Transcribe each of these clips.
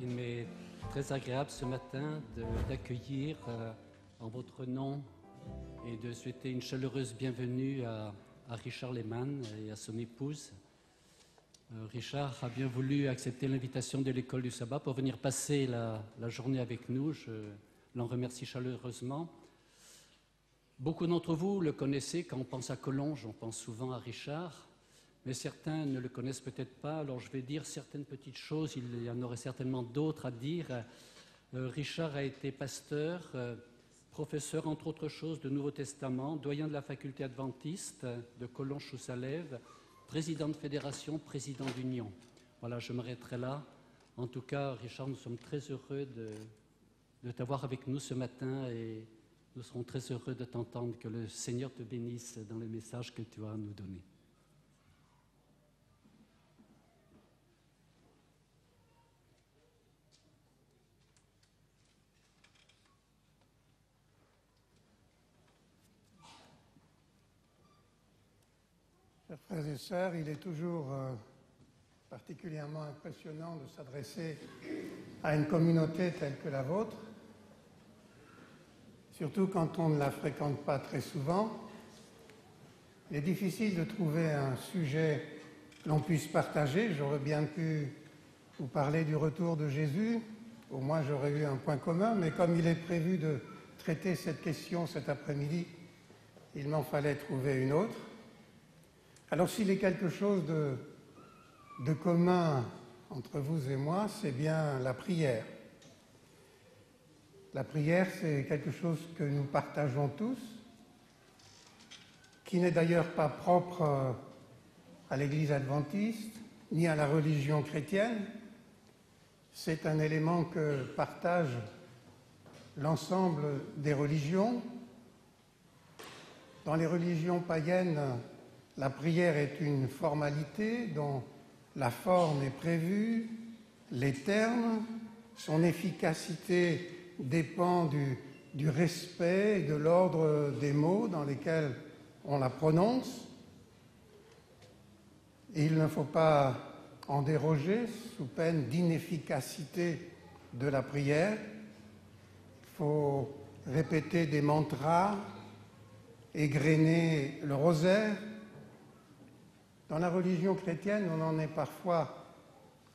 Il m'est très agréable ce matin d'accueillir en votre nom et de souhaiter une chaleureuse bienvenue à Richard Lehmann et à son épouse. Richard a bien voulu accepter l'invitation de l'école du sabbat pour venir passer la journée avec nous. Je l'en remercie chaleureusement. Beaucoup d'entre vous le connaissez. Quand on pense à Collonges, on pense souvent à Richard, mais certains ne le connaissent peut-être pas. Alors je vais dire certaines petites choses, il y en aurait certainement d'autres à dire. Richard a été pasteur, professeur entre autres choses de Nouveau Testament, doyen de la faculté adventiste de Collonges-sous-Salève, président de fédération, président d'union. Voilà, je m'arrêterai là. En tout cas, Richard, nous sommes très heureux de t'avoir avec nous ce matin et nous serons très heureux de t'entendre. Que le Seigneur te bénisse dans le message que tu as à nous donner. Chers frères et sœurs, il est toujours particulièrement impressionnant de s'adresser à une communauté telle que la vôtre, surtout quand on ne la fréquente pas très souvent. Il est difficile de trouver un sujet que l'on puisse partager. J'aurais bien pu vous parler du retour de Jésus, au moins j'aurais eu un point commun, mais comme il est prévu de traiter cette question cet après-midi, il m'en fallait trouver une autre. Alors s'il est quelque chose de commun entre vous et moi, c'est bien la prière. La prière, c'est quelque chose que nous partageons tous, qui n'est d'ailleurs pas propre à l'Église adventiste, ni à la religion chrétienne. C'est un élément que partagent l'ensemble des religions. Dans les religions païennes, la prière est une formalité dont la forme est prévue, les termes, son efficacité dépend du respect et de l'ordre des mots dans lesquels on la prononce. Et il ne faut pas en déroger sous peine d'inefficacité de la prière. Il faut répéter des mantras, égrener le rosaire. Dans la religion chrétienne, on en est parfois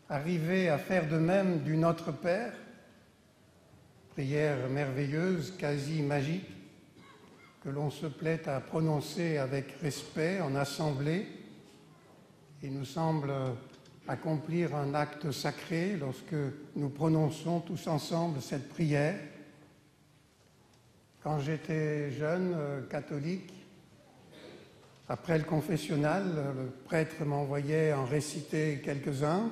arrivé à faire de même du Notre Père, prière merveilleuse, quasi magique, que l'on se plaît à prononcer avec respect en assemblée. Il nous semble accomplir un acte sacré lorsque nous prononçons tous ensemble cette prière. Quand j'étais jeune catholique, après le confessionnal, le prêtre m'envoyait en réciter quelques-uns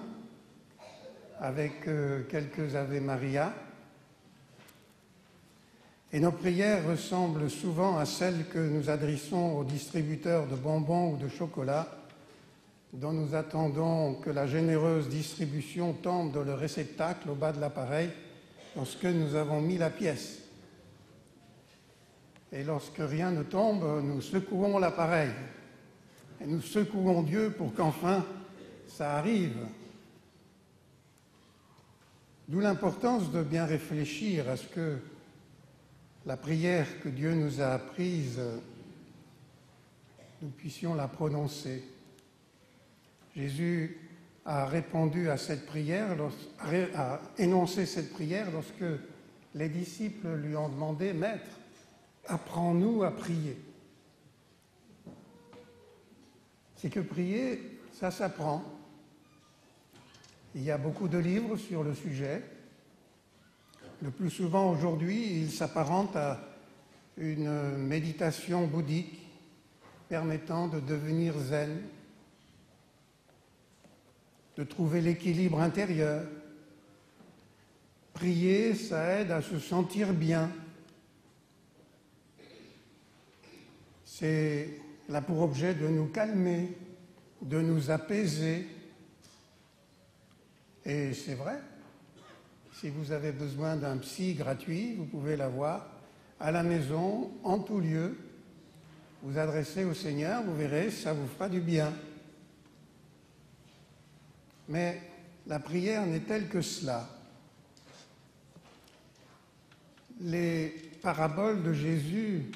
avec quelques Ave Maria. Et nos prières ressemblent souvent à celles que nous adressons aux distributeurs de bonbons ou de chocolat, dont nous attendons que la généreuse distribution tombe dans le réceptacle au bas de l'appareil lorsque nous avons mis la pièce. Et lorsque rien ne tombe, nous secouons l'appareil. Et nous secouons Dieu pour qu'enfin ça arrive. D'où l'importance de bien réfléchir à ce que la prière que Dieu nous a apprise, nous puissions la prononcer. Jésus a répondu à cette prière, a énoncé cette prière lorsque les disciples lui ont demandé « Maître, apprends-nous à prier ». C'est que prier, ça s'apprend. Il y a beaucoup de livres sur le sujet. Le plus souvent aujourd'hui, il s'apparente à une méditation bouddhique permettant de devenir zen, de trouver l'équilibre intérieur. Prier, ça aide à se sentir bien. C'est là pour objet de nous calmer, de nous apaiser. Et c'est vrai, si vous avez besoin d'un psy gratuit, vous pouvez l'avoir à la maison, en tout lieu. Vous adressez au Seigneur, vous verrez, ça vous fera du bien. Mais la prière n'est-elle que cela? les paraboles de Jésus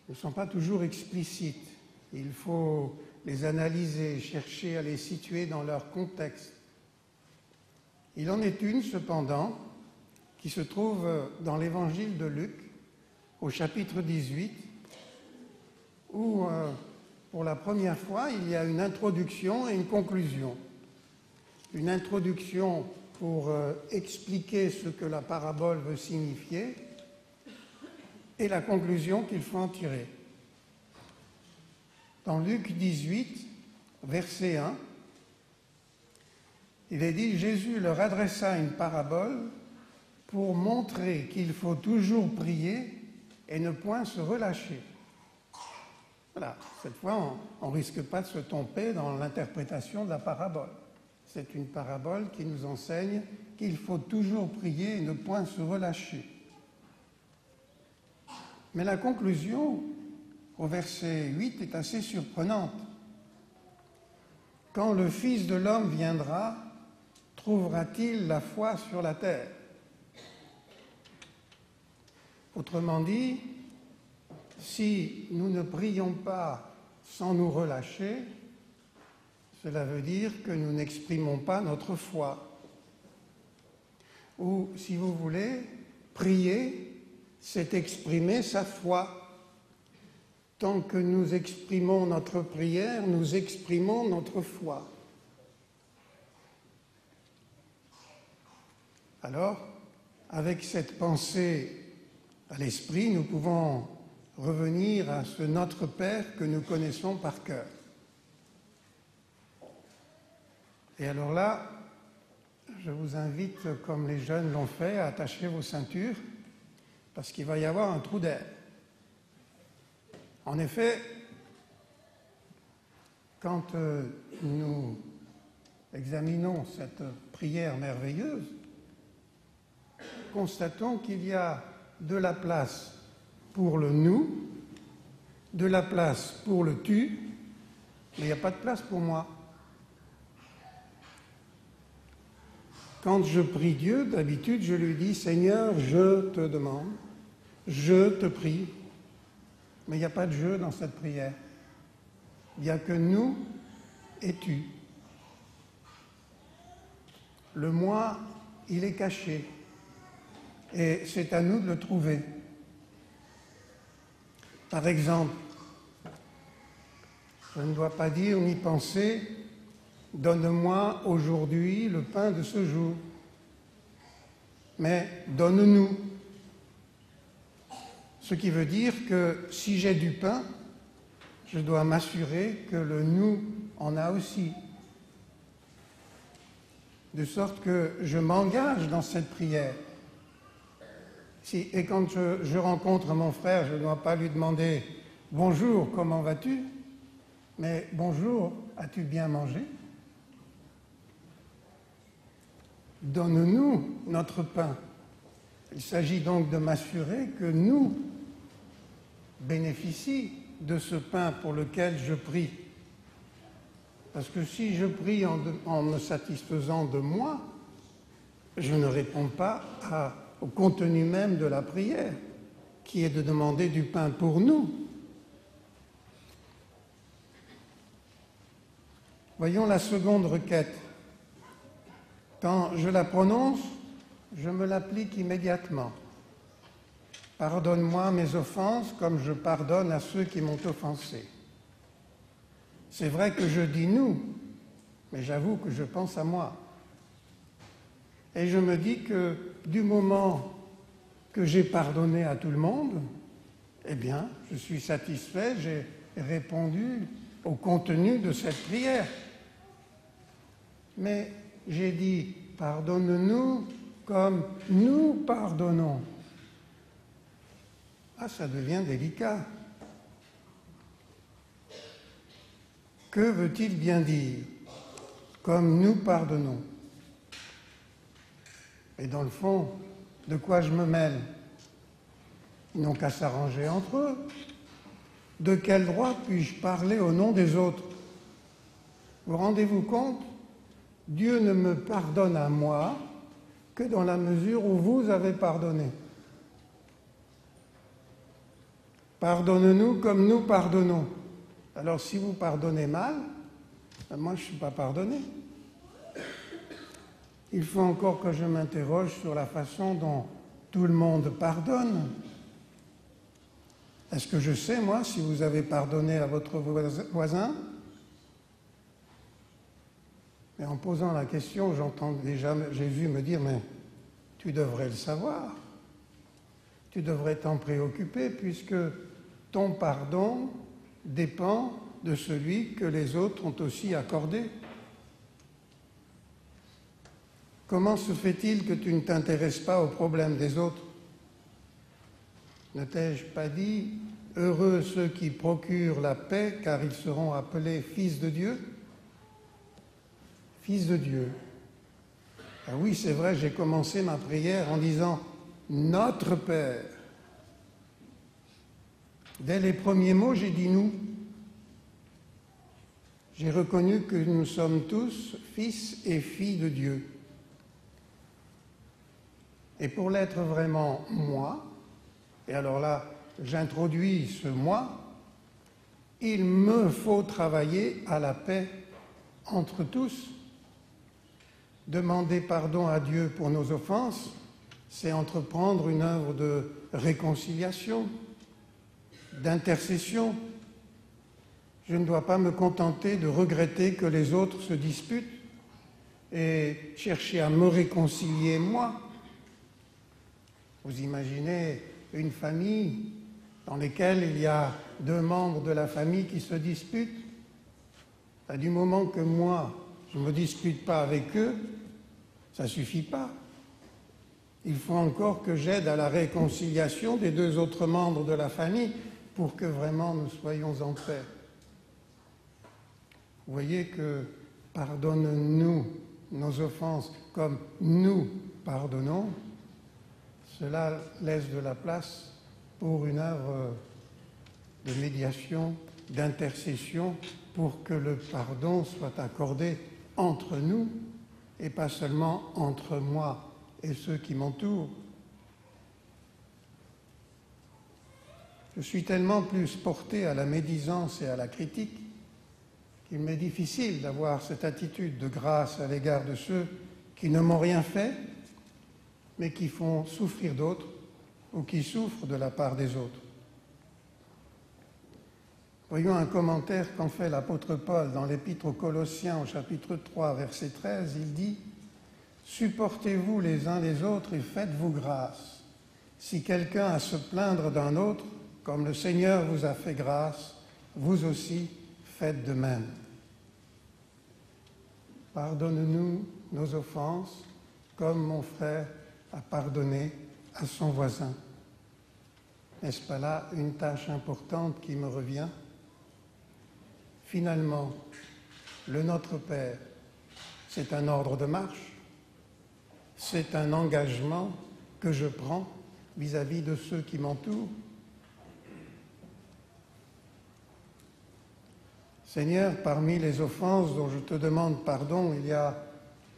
ne sont pas toujours explicites. Il faut les analyser, chercher à les situer dans leur contexte. Il en est une, cependant, qui se trouve dans l'évangile de Luc, au chapitre 18, où, pour la première fois, il y a une introduction et une conclusion. Une introduction pour expliquer ce que la parabole veut signifier et la conclusion qu'il faut en tirer. Dans Luc 18, verset 1, il est dit « Jésus leur adressa une parabole pour montrer qu'il faut toujours prier et ne point se relâcher. » Voilà, cette fois, on ne risque pas de se tromper dans l'interprétation de la parabole. C'est une parabole qui nous enseigne qu'il faut toujours prier et ne point se relâcher. Mais la conclusion, au verset 8, est assez surprenante. « Quand le Fils de l'homme viendra, trouvera-t-il la foi sur la terre ?» Autrement dit, si nous ne prions pas sans nous relâcher, cela veut dire que nous n'exprimons pas notre foi. Ou, si vous voulez, prier, c'est exprimer sa foi. Tant que nous exprimons notre prière, nous exprimons notre foi. Alors, avec cette pensée à l'esprit, nous pouvons revenir à ce Notre Père que nous connaissons par cœur. Et alors là, je vous invite, comme les jeunes l'ont fait, à attacher vos ceintures, parce qu'il va y avoir un trou d'air. En effet, quand nous examinons cette prière merveilleuse, constatons qu'il y a de la place pour le nous, de la place pour le tu, mais il n'y a pas de place pour moi. Quand je prie Dieu, d'habitude, je lui dis « Seigneur, je te demande, je te prie ». Mais il n'y a pas de « je » dans cette prière. Il n'y a que nous et tu. Le moi, il est caché. Et c'est à nous de le trouver. Par exemple, je ne dois pas dire ni penser « Donne-moi aujourd'hui le pain de ce jour », mais « Donne-nous ». Ce qui veut dire que si j'ai du pain, je dois m'assurer que le nous en a aussi. De sorte que je m'engage dans cette prière. Et quand je rencontre mon frère, je ne dois pas lui demander « Bonjour, comment vas-tu ?» mais « Bonjour, as-tu bien mangé ?» Donne-nous notre pain. Il s'agit donc de m'assurer que nous bénéficions de ce pain pour lequel je prie. Parce que si je prie en me satisfaisant de moi, je ne réponds pas au contenu même de la prière, qui est de demander du pain pour nous. Voyons la seconde requête. Quand je la prononce, je me l'applique immédiatement. Pardonne-moi mes offenses comme je pardonne à ceux qui m'ont offensé. C'est vrai que je dis nous, mais j'avoue que je pense à moi. Et je me dis que du moment que j'ai pardonné à tout le monde, eh bien, je suis satisfait, j'ai répondu au contenu de cette prière. Mais j'ai dit « pardonne-nous comme nous pardonnons ». Ah, ça devient délicat. Que veut-il bien dire « comme nous pardonnons » ? Et dans le fond, de quoi je me mêle ? Ils n'ont qu'à s'arranger entre eux. De quel droit puis-je parler au nom des autres ? Vous rendez-vous compte ? Dieu ne me pardonne à moi que dans la mesure où vous avez pardonné. Pardonne-nous comme nous pardonnons. Alors si vous pardonnez mal, moi je ne suis pas pardonné. Il faut encore que je m'interroge sur la façon dont tout le monde pardonne. Est-ce que je sais, moi, si vous avez pardonné à votre voisin? Mais en posant la question, j'entends déjà Jésus me dire, mais tu devrais le savoir. Tu devrais t'en préoccuper puisque ton pardon dépend de celui que les autres ont aussi accordé. Comment se fait-il que tu ne t'intéresses pas aux problèmes des autres? Ne t'ai-je pas dit, heureux ceux qui procurent la paix, car ils seront appelés fils de Dieu? Fils de Dieu. Ah oui, c'est vrai, j'ai commencé ma prière en disant « Notre Père ». Dès les premiers mots, j'ai dit « nous ». J'ai reconnu que nous sommes tous fils et filles de Dieu. Et pour l'être vraiment moi, et alors là, j'introduis ce moi, il me faut travailler à la paix entre tous. Demander pardon à Dieu pour nos offenses, c'est entreprendre une œuvre de réconciliation, d'intercession. Je ne dois pas me contenter de regretter que les autres se disputent et chercher à me réconcilier moi. Vous imaginez une famille dans laquelle il y a deux membres de la famille qui se disputent. Du moment que moi, je ne me dispute pas avec eux, ça ne suffit pas. Il faut encore que j'aide à la réconciliation des deux autres membres de la famille pour que vraiment nous soyons en paix. Vous voyez que pardonne-nous nos offenses comme nous pardonnons, cela laisse de la place pour une œuvre de médiation, d'intercession, pour que le pardon soit accordé entre nous et pas seulement entre moi et ceux qui m'entourent. Je suis tellement plus porté à la médisance et à la critique qu'il m'est difficile d'avoir cette attitude de grâce à l'égard de ceux qui ne m'ont rien fait, mais qui font souffrir d'autres ou qui souffrent de la part des autres. Voyons un commentaire qu'en fait l'apôtre Paul dans l'Épître aux Colossiens au chapitre 3, verset 13. Il dit « Supportez-vous les uns les autres et faites-vous grâce. Si quelqu'un a à se plaindre d'un autre, comme le Seigneur vous a fait grâce, vous aussi faites de même. » Pardonne-nous nos offenses, comme mon frère a pardonné à son voisin. N'est-ce pas là une tâche importante qui me revient? Finalement, le Notre Père, c'est un ordre de marche, c'est un engagement que je prends vis-à-vis de ceux qui m'entourent. Seigneur, parmi les offenses dont je te demande pardon, il y a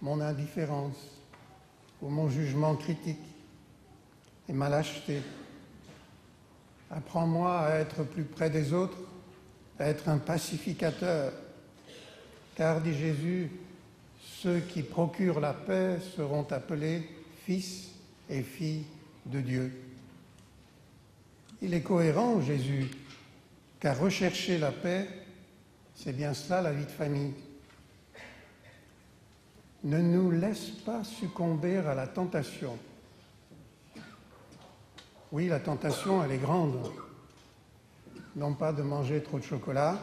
mon indifférence ou mon jugement critique et ma lâcheté. Apprends-moi à être plus près des autres, à être un pacificateur, car, dit Jésus, ceux qui procurent la paix seront appelés fils et filles de Dieu. Il est cohérent, Jésus, car rechercher la paix, c'est bien cela la vie de famille. Ne nous laisse pas succomber à la tentation. Oui, la tentation, elle est grande. Non pas de manger trop de chocolat,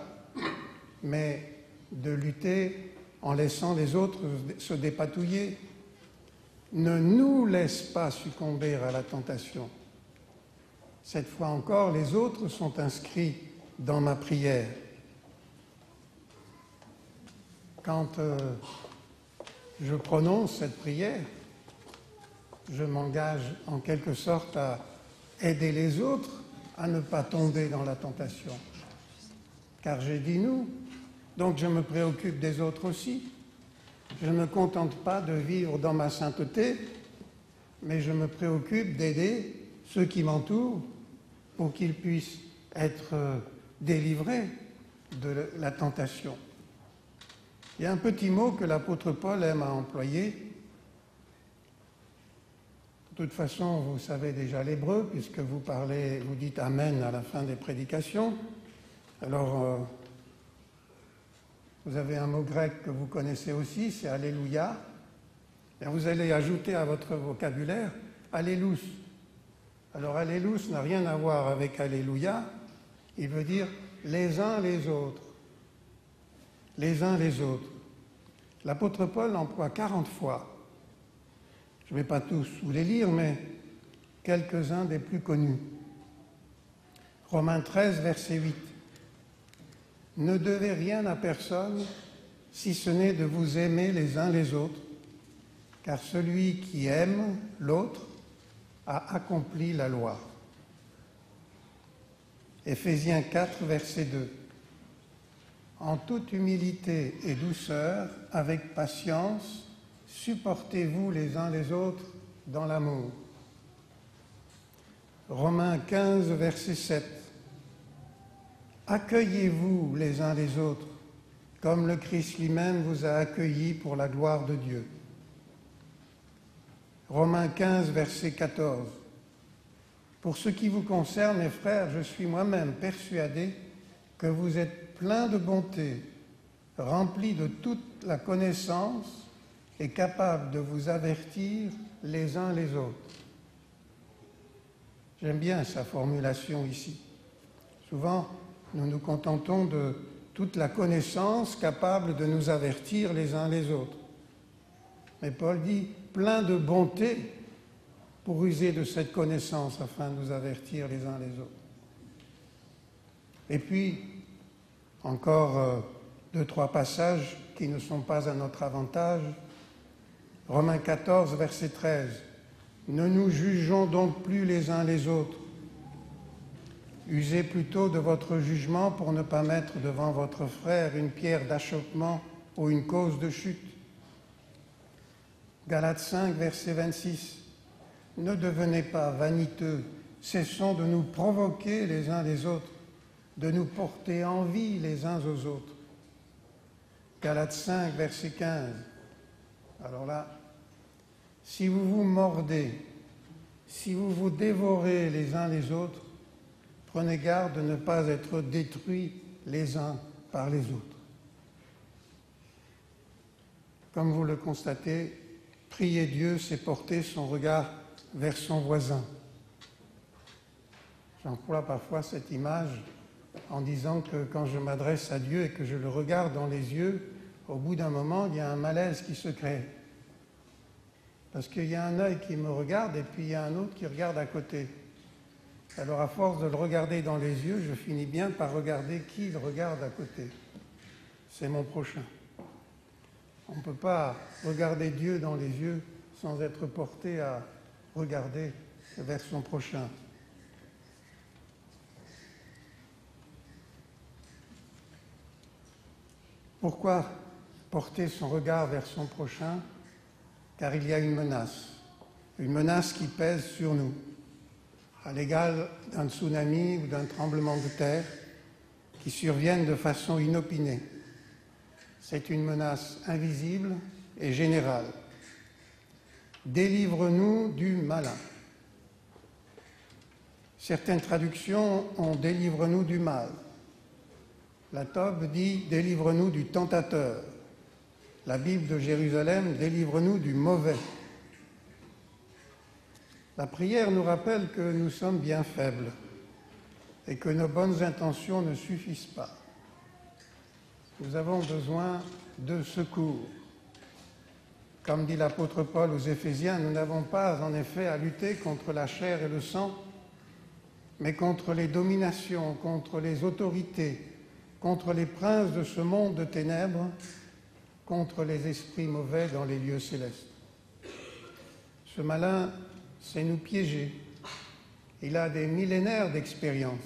mais de lutter en laissant les autres se dépatouiller. Ne nous laisse pas succomber à la tentation. Cette fois encore, les autres sont inscrits dans ma prière. Quand je prononce cette prière, je m'engage en quelque sorte à aider les autres à ne pas tomber dans la tentation. Car j'ai dit nous, donc je me préoccupe des autres aussi. Je ne me contente pas de vivre dans ma sainteté, mais je me préoccupe d'aider ceux qui m'entourent pour qu'ils puissent être délivrés de la tentation. Il y a un petit mot que l'apôtre Paul aime à employer. De toute façon, vous savez déjà l'hébreu, puisque vous dites Amen à la fin des prédications. Alors, vous avez un mot grec que vous connaissez aussi, c'est Alléluia. Et vous allez ajouter à votre vocabulaire Allélous. Alors, Allélous n'a rien à voir avec Alléluia. Il veut dire les uns les autres. Les uns les autres. L'apôtre Paul l'emploie 40 fois. Je ne vais pas tous vous les lire, mais quelques-uns des plus connus. Romains 13, verset 8. Ne devez rien à personne, si ce n'est de vous aimer les uns les autres, car celui qui aime l'autre a accompli la loi. Éphésiens 4, verset 2. En toute humilité et douceur, avec patience, supportez-vous les uns les autres dans l'amour. Romains 15, verset 7. Accueillez-vous les uns les autres, comme le Christ lui-même vous a accueillis pour la gloire de Dieu. Romains 15, verset 14. Pour ce qui vous concerne, mes frères, je suis moi-même persuadé que vous êtes pleins de bonté, remplis de toute la connaissance et capables de vous avertir les uns les autres. J'aime bien sa formulation ici. Souvent, nous nous contentons de toute la connaissance capable de nous avertir les uns les autres. Mais Paul dit plein de bonté pour user de cette connaissance afin de nous avertir les uns les autres. Et puis, encore 2-3 passages qui ne sont pas à notre avantage. Romains 14, verset 13. Ne nous jugeons donc plus les uns les autres. Usez plutôt de votre jugement pour ne pas mettre devant votre frère une pierre d'achoppement ou une cause de chute. Galates 5, verset 26. Ne devenez pas vaniteux, cessons de nous provoquer les uns les autres, de nous porter envie les uns aux autres. Galates 5, verset 15. Alors là, si vous vous mordez, si vous vous dévorez les uns les autres, prenez garde de ne pas être détruits les uns par les autres. Comme vous le constatez, prier Dieu, c'est porter son regard vers son voisin. J'emploie parfois cette image en disant que quand je m'adresse à Dieu et que je le regarde dans les yeux, au bout d'un moment, il y a un malaise qui se crée. Parce qu'il y a un œil qui me regarde et puis il y a un autre qui regarde à côté. Alors à force de le regarder dans les yeux, je finis bien par regarder qui le regarde à côté. C'est mon prochain. On ne peut pas regarder Dieu dans les yeux sans être porté à regarder vers son prochain. Pourquoi porter son regard vers son prochain? Car il y a une menace qui pèse sur nous, à l'égal d'un tsunami ou d'un tremblement de terre qui surviennent de façon inopinée. C'est une menace invisible et générale. Délivre-nous du malin. Certaines traductions ont « délivre-nous du mal ». La Tob dit « délivre-nous du tentateur ». La Bible de Jérusalem « délivre-nous du mauvais ». La prière nous rappelle que nous sommes bien faibles et que nos bonnes intentions ne suffisent pas. Nous avons besoin de secours. Comme dit l'apôtre Paul aux Éphésiens, nous n'avons pas en effet à lutter contre la chair et le sang, mais contre les dominations, contre les autorités, contre les princes de ce monde de ténèbres, contre les esprits mauvais dans les lieux célestes. Ce malin sait nous piéger. Il a des millénaires d'expérience.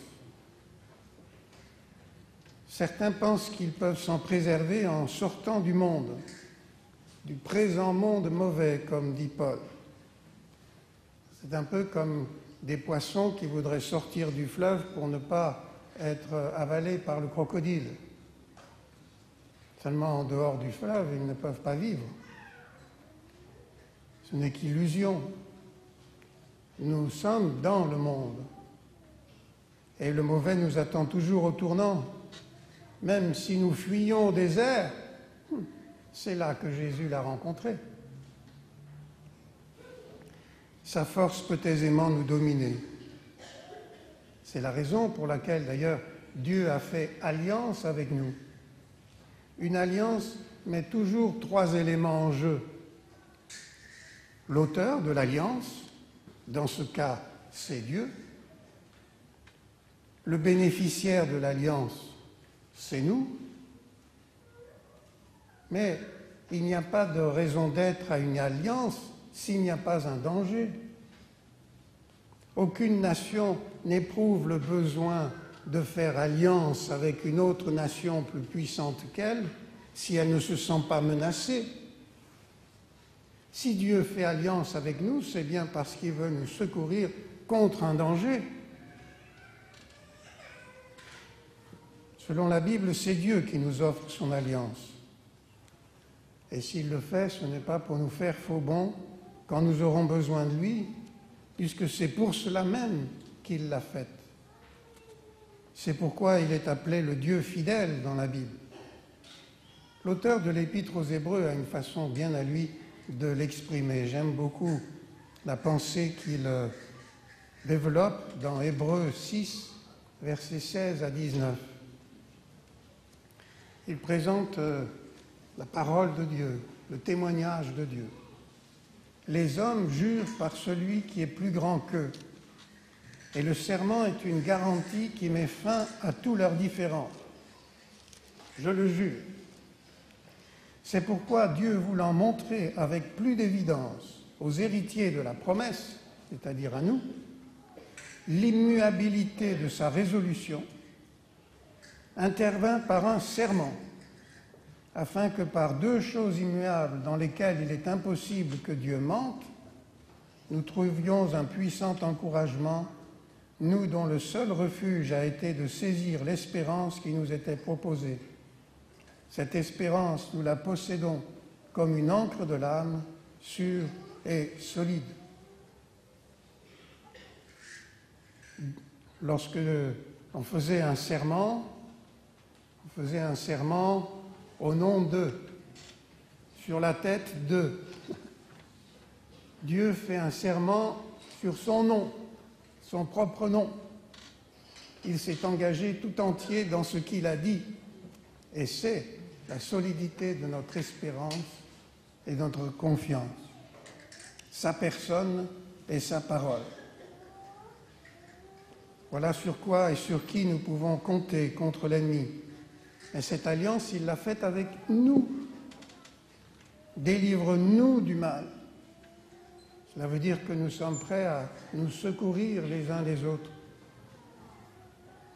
Certains pensent qu'ils peuvent s'en préserver en sortant du monde, du présent monde mauvais, comme dit Paul. C'est un peu comme des poissons qui voudraient sortir du fleuve pour ne pas être avalés par le crocodile. Seulement en dehors du fleuve, ils ne peuvent pas vivre. Ce n'est qu'illusion. Nous sommes dans le monde. Et le mauvais nous attend toujours au tournant. Même si nous fuyons au désert, c'est là que Jésus l'a rencontré. Sa force peut aisément nous dominer. C'est la raison pour laquelle, d'ailleurs, Dieu a fait alliance avec nous. Une alliance met toujours 3 éléments en jeu. L'auteur de l'alliance, dans ce cas, c'est Dieu. Le bénéficiaire de l'alliance, c'est nous. Mais il n'y a pas de raison d'être à une alliance s'il n'y a pas un danger. Aucune nation n'éprouve le besoin de faire alliance avec une autre nation plus puissante qu'elle si elle ne se sent pas menacée. Si Dieu fait alliance avec nous, c'est bien parce qu'il veut nous secourir contre un danger. Selon la Bible, c'est Dieu qui nous offre son alliance. Et s'il le fait, ce n'est pas pour nous faire faux bons quand nous aurons besoin de lui, puisque c'est pour cela même qu'il l'a faite. C'est pourquoi il est appelé le Dieu fidèle dans la Bible. L'auteur de l'Épître aux Hébreux a une façon bien à lui de l'exprimer. J'aime beaucoup la pensée qu'il développe dans Hébreux 6, versets 16 à 19. Il présente la parole de Dieu, le témoignage de Dieu. Les hommes jurent par celui qui est plus grand qu'eux, et le serment est une garantie qui met fin à tous leurs différends. Je le jure. C'est pourquoi Dieu, voulant montrer avec plus d'évidence aux héritiers de la promesse, c'est-à-dire à nous, l'immuabilité de sa résolution, intervint par un serment, afin que par 2 choses immuables dans lesquelles il est impossible que Dieu mente, nous trouvions un puissant encouragement, nous dont le seul refuge a été de saisir l'espérance qui nous était proposée. Cette espérance, nous la possédons comme une ancre de l'âme, sûre et solide. Lorsque on faisait un serment au nom de, sur la tête de. Dieu fait un serment sur son nom, son propre nom. Il s'est engagé tout entier dans ce qu'il a dit, et c'est la solidité de notre espérance et de notre confiance, sa personne et sa parole. Voilà sur quoi et sur qui nous pouvons compter contre l'ennemi. Et cette alliance, il l'a faite avec nous. Délivre-nous du mal. Cela veut dire que nous sommes prêts à nous secourir les uns les autres.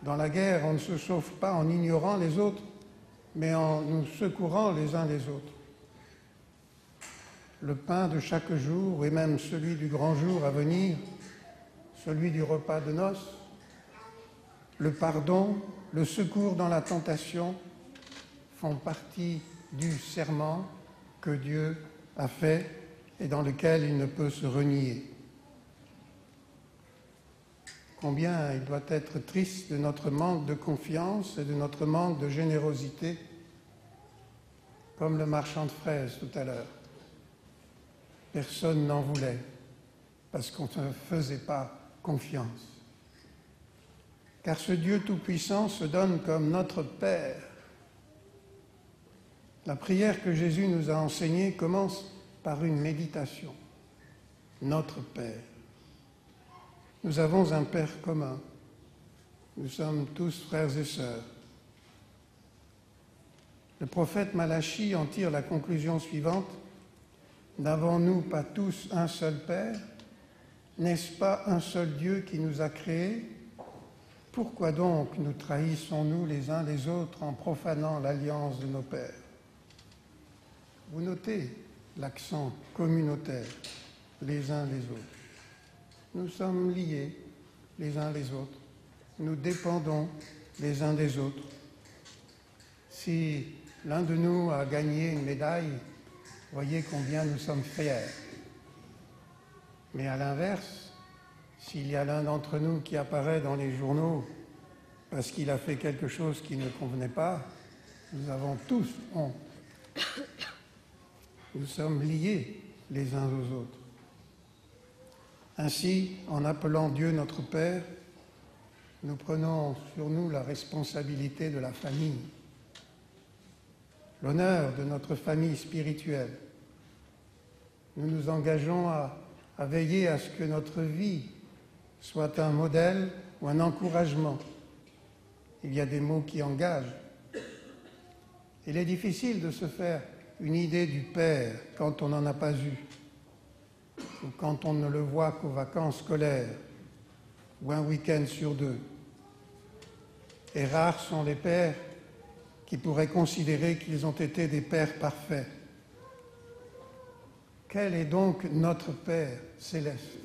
Dans la guerre, on ne se sauve pas en ignorant les autres, mais en nous secourant les uns les autres. Le pain de chaque jour, et même celui du grand jour à venir, celui du repas de noces, le pardon, le secours dans la tentation font partie du serment que Dieu a fait et dans lequel il ne peut se renier. Combien il doit être triste de notre manque de confiance et de notre manque de générosité, comme le marchand de fraises tout à l'heure. Personne n'en voulait parce qu'on ne faisait pas confiance. Car ce Dieu tout-puissant se donne comme notre Père. La prière que Jésus nous a enseignée commence par une méditation. Notre Père. Nous avons un Père commun. Nous sommes tous frères et sœurs. Le prophète Malachie en tire la conclusion suivante. N'avons-nous pas tous un seul Père? N'est-ce pas un seul Dieu qui nous a créés? Pourquoi donc nous trahissons-nous les uns les autres en profanant l'alliance de nos pères? Vous notez l'accent communautaire, les uns les autres. Nous sommes liés les uns les autres. Nous dépendons les uns des autres. Si l'un de nous a gagné une médaille, voyez combien nous sommes fiers. Mais à l'inverse, s'il y a l'un d'entre nous qui apparaît dans les journaux parce qu'il a fait quelque chose qui ne convenait pas, nous avons tous honte. Nous sommes liés les uns aux autres. Ainsi, en appelant Dieu notre Père, nous prenons sur nous la responsabilité de la famille, l'honneur de notre famille spirituelle. Nous nous engageons à veiller à ce que notre vie soit un modèle ou un encouragement. Il y a des mots qui engagent. Il est difficile de se faire une idée du Père quand on n'en a pas eu, ou quand on ne le voit qu'aux vacances scolaires, ou un week-end sur deux. Et rares sont les pères qui pourraient considérer qu'ils ont été des pères parfaits. Quel est donc notre Père céleste?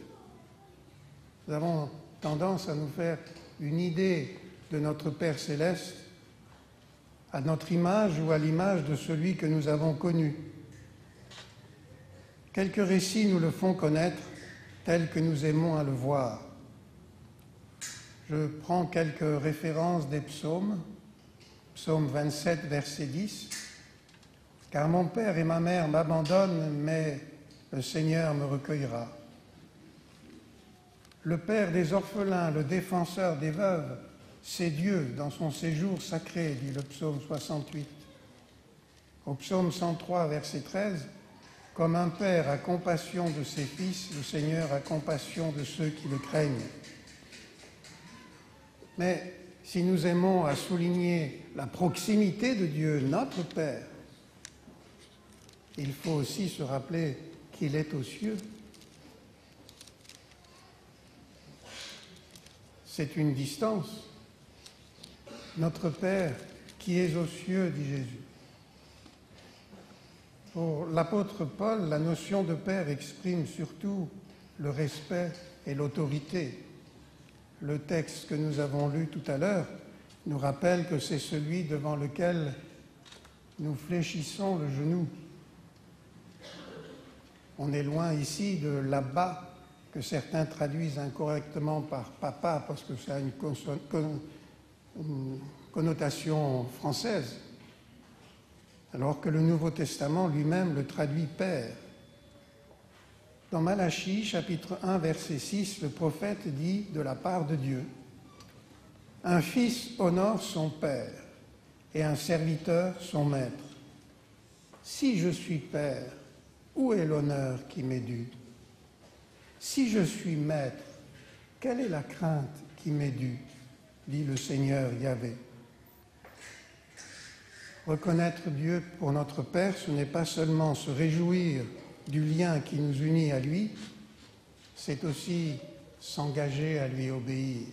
Nous avons tendance à nous faire une idée de notre Père céleste à notre image ou à l'image de celui que nous avons connu. Quelques récits nous le font connaître tel que nous aimons à le voir. Je prends quelques références des psaumes. Psaume 27, verset 10. « Car mon père et ma mère m'abandonnent, mais le Seigneur me recueillera. » Le Père des orphelins, le défenseur des veuves, c'est Dieu dans son séjour sacré, dit le psaume 68. Au psaume 103, verset 13, « Comme un père a compassion de ses fils, le Seigneur a compassion de ceux qui le craignent. » Mais si nous aimons à souligner la proximité de Dieu, notre Père, il faut aussi se rappeler qu'il est aux cieux. C'est une distance. Notre Père qui est aux cieux, dit Jésus. Pour l'apôtre Paul, la notion de Père exprime surtout le respect et l'autorité. Le texte que nous avons lu tout à l'heure nous rappelle que c'est celui devant lequel nous fléchissons le genou. On est loin ici de là-bas, que certains traduisent incorrectement par papa parce que ça a une connotation française, alors que le Nouveau Testament lui-même le traduit Père. Dans Malachie, chapitre 1, verset 6, le prophète dit de la part de Dieu, « Un fils honore son père et un serviteur son maître. Si je suis père, où est l'honneur qui m'est dû? Si je suis maître, quelle est la crainte qui m'est due? Dit le Seigneur Yahvé. » Reconnaître Dieu pour notre Père, ce n'est pas seulement se réjouir du lien qui nous unit à lui, c'est aussi s'engager à lui obéir.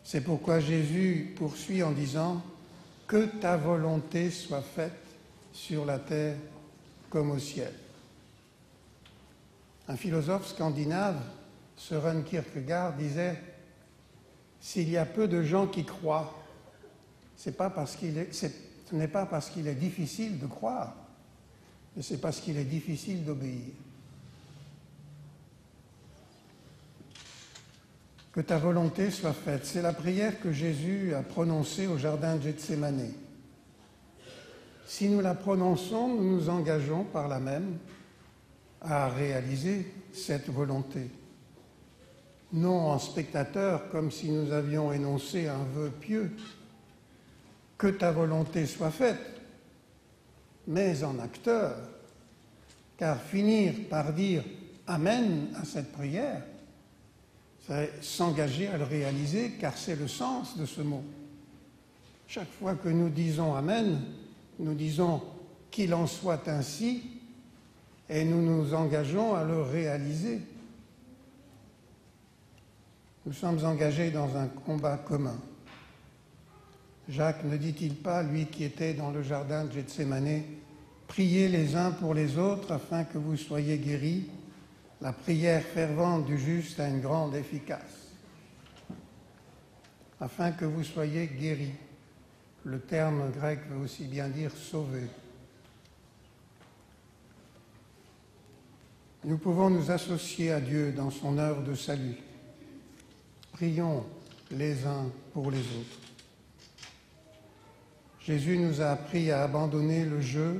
C'est pourquoi Jésus poursuit en disant « Que ta volonté soit faite sur la terre comme au ciel. » Un philosophe scandinave, Søren Kierkegaard, disait « S'il y a peu de gens qui croient, ce n'est pas parce qu'il est difficile de croire, mais c'est parce qu'il est difficile d'obéir. » Que ta volonté soit faite, c'est la prière que Jésus a prononcée au jardin de Gethsémani. Si nous la prononçons, nous nous engageons par là même à réaliser cette volonté. Non en spectateur, comme si nous avions énoncé un vœu pieux, que ta volonté soit faite, mais en acteur, car finir par dire Amen à cette prière, c'est s'engager à le réaliser, car c'est le sens de ce mot. Chaque fois que nous disons Amen, nous disons qu'il en soit ainsi, et nous nous engageons à le réaliser. Nous sommes engagés dans un combat commun. Jacques ne dit-il pas, lui qui était dans le jardin de Gethsémani, « Priez les uns pour les autres afin que vous soyez guéris. La prière fervente du juste a une grande efficace. » afin que vous soyez guéris. Le terme grec veut aussi bien dire sauver. Nous pouvons nous associer à Dieu dans son œuvre de salut. Prions les uns pour les autres. Jésus nous a appris à abandonner le je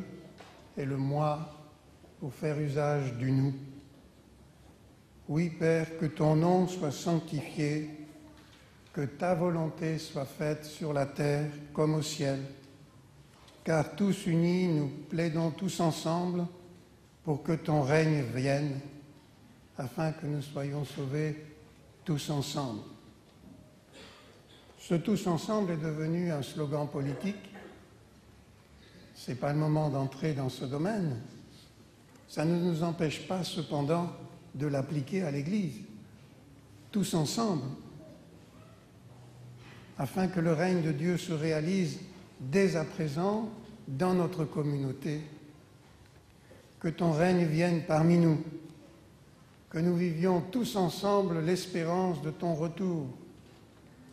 et le moi pour faire usage du nous. Oui, Père, que ton nom soit sanctifié, que ta volonté soit faite sur la terre comme au ciel, car tous unis, nous plaidons tous ensemble pour que ton règne vienne, afin que nous soyons sauvés tous ensemble. Ce tous ensemble est devenu un slogan politique. Ce n'est pas le moment d'entrer dans ce domaine. Ça ne nous empêche pas cependant de l'appliquer à l'Église, tous ensemble, afin que le règne de Dieu se réalise dès à présent dans notre communauté. Que ton règne vienne parmi nous, que nous vivions tous ensemble l'espérance de ton retour,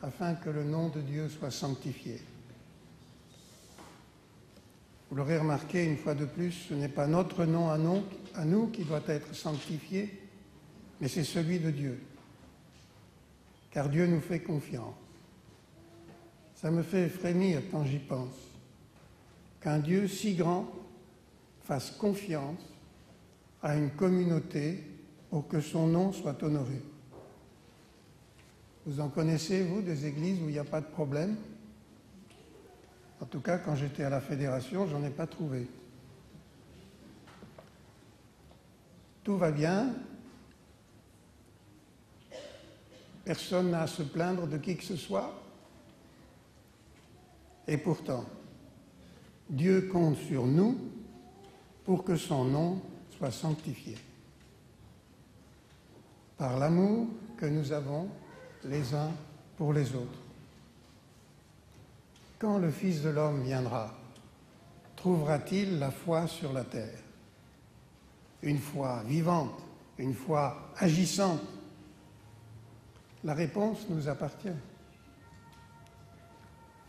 afin que le nom de Dieu soit sanctifié. Vous l'aurez remarqué une fois de plus, ce n'est pas notre nom à nous qui doit être sanctifié, mais c'est celui de Dieu, car Dieu nous fait confiance. Ça me fait frémir quand j'y pense, qu'un Dieu si grand fasse confiance à une communauté pour que son nom soit honoré. Vous en connaissez, vous, des églises où il n'y a pas de problème? En tout cas, quand j'étais à la Fédération, j'en ai pas trouvé. Tout va bien. Personne n'a à se plaindre de qui que ce soit. Et pourtant, Dieu compte sur nous pour que son nom soit sanctifié. Par l'amour que nous avons les uns pour les autres. Quand le Fils de l'homme viendra, trouvera-t-il la foi sur la terre? Une foi vivante, une foi agissante? La réponse nous appartient.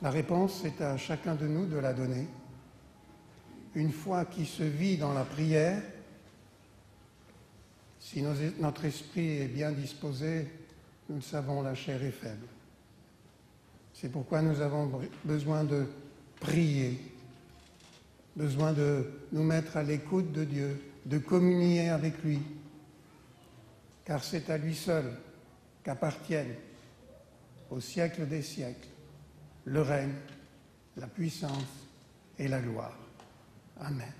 La réponse, c'est à chacun de nous de la donner. Une foi qui se vit dans la prière. Si notre esprit est bien disposé, nous le savons, la chair est faible. C'est pourquoi nous avons besoin de prier, besoin de nous mettre à l'écoute de Dieu, de communier avec lui, car c'est à lui seul qu'appartiennent, au siècle des siècles, le règne, la puissance et la gloire. Amen.